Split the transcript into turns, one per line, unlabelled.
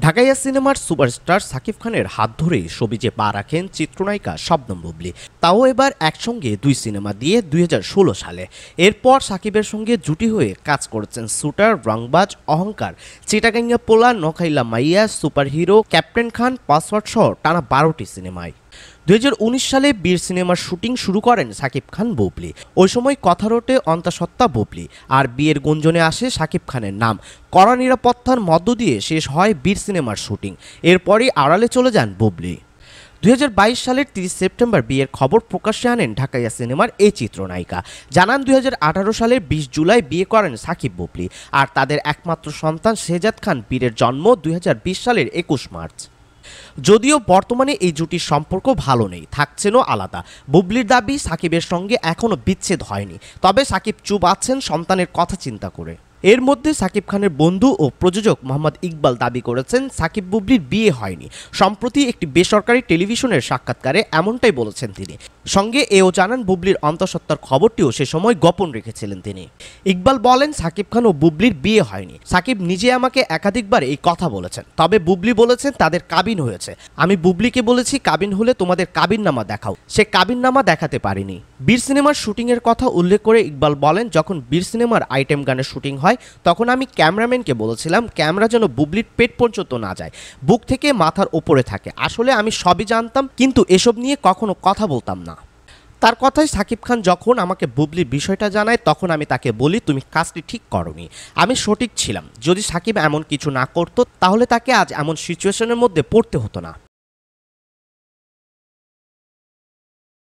ঢাকাইয়া সিনেমার সুপারস্টার সাকিব খানের হাত ধরেই ছবিতে পা রাখেন চিত্রনায়িকা শবনম বুবলী। তাও এবার একসঙ্গে দুই সিনেমা দিয়ে ২০১৬ সালে। এরপর সাকিবের সঙ্গে জুটি হয়ে কাজ করেছেন শুটার, রংবাজ, অহংকার, চিটাগাঙ্গা পোলা, নখাইলা মাইয়া, সুপারহিরো, ক্যাপ্টেন খান, পাসওয়ার্ড সহ টানা ১২টি সিনেমায়। ২০১৯ সালে বীর সিনেমার শুটিং শুরু করেন সাকিব খান বুবলী। ওই সময় কথা রটে অন্তঃসত্ত্বা বুবলী, আর বিয়ের গুঞ্জনে আসে সাকিব খানের নাম। কড়া নিরাপত্তার মধ্য দিয়ে শেষ হয় বীর সিনেমার শুটিং। এরপরই আড়ালে চলে যান বুবলী। ২০২২ সালের ৩০ সেপ্টেম্বর বিয়ের খবর প্রকাশ্যে আনেন ঢাকাইয়া সিনেমার এই চিত্রনায়িকা। জানান ২০১৮ সালের ২০ জুলাই বিয়ে করেন সাকিব বুবলী, আর তাদের একমাত্র সন্তান শেহজাদ খান বীরের জন্ম ২০২০ সালের ২১ মার্চ। যদিও বর্তমানে এই জুটির সম্পর্ক ভালো নেই, থাকছেনও আলাদা। বুবলীর দাবি সাকিবের সঙ্গে এখনও বিচ্ছেদ হয়নি, তবে সাকিব চুপ আছেন সন্তানের কথা চিন্তা করে। এর মধ্যে সাকিব খানের বন্ধু ও প্রযোজক মোহাম্মদ ইকবাল দাবি করেছেন সাকিব বুবলীর বিয়ে হয়নি। সম্প্রতি একটি বেসরকারি টেলিভিশনের সাক্ষাৎকারে এমনটাই বলেছেন তিনি। সঙ্গে এও জানান বুবলীর অন্তঃসত্ত্বার খবরটিও সে সময় গোপন রেখেছিলেন তিনি। ইকবাল বলেন, সাকিব খান ও বুবলীর বিয়ে হয়নি। সাকিব নিজে আমাকে একাধিকবার এই কথা বলেছেন, তবে বুবলী বলেছেন তাদের কাবিন হয়েছে। আমি বুবলীকে বলেছি কাবিন হলে তোমাদের কাবিননামা দেখাও, সে কাবিননামা দেখাতে পারিনি। বীর সিনেমার শুটিংয়ের কথা উল্লেখ করে ইকবাল বলেন, যখন বীর সিনেমার আইটেম গানের শুটিং হয় তখন আমি ক্যামেরাম্যানকে বলেছিলাম ক্যামেরা যেন বুবলীর পেট পর্যন্ত না যায়, বুক থেকে মাথার ওপরে থাকে। আসলে আমি সবই জানতাম, কিন্তু এসব নিয়ে কখনো কথা বলতাম না। তার কথায় সাকিব খান যখন আমাকে বুবলীর বিষয়টা জানায় তখন আমি তাকে বলি, তুমি কাজটি ঠিক করোনি, আমি সঠিক ছিলাম। যদি সাকিব এমন কিছু না করতো তাহলে তাকে আজ এমন সিচুয়েশনের মধ্যে পড়তে হতো না।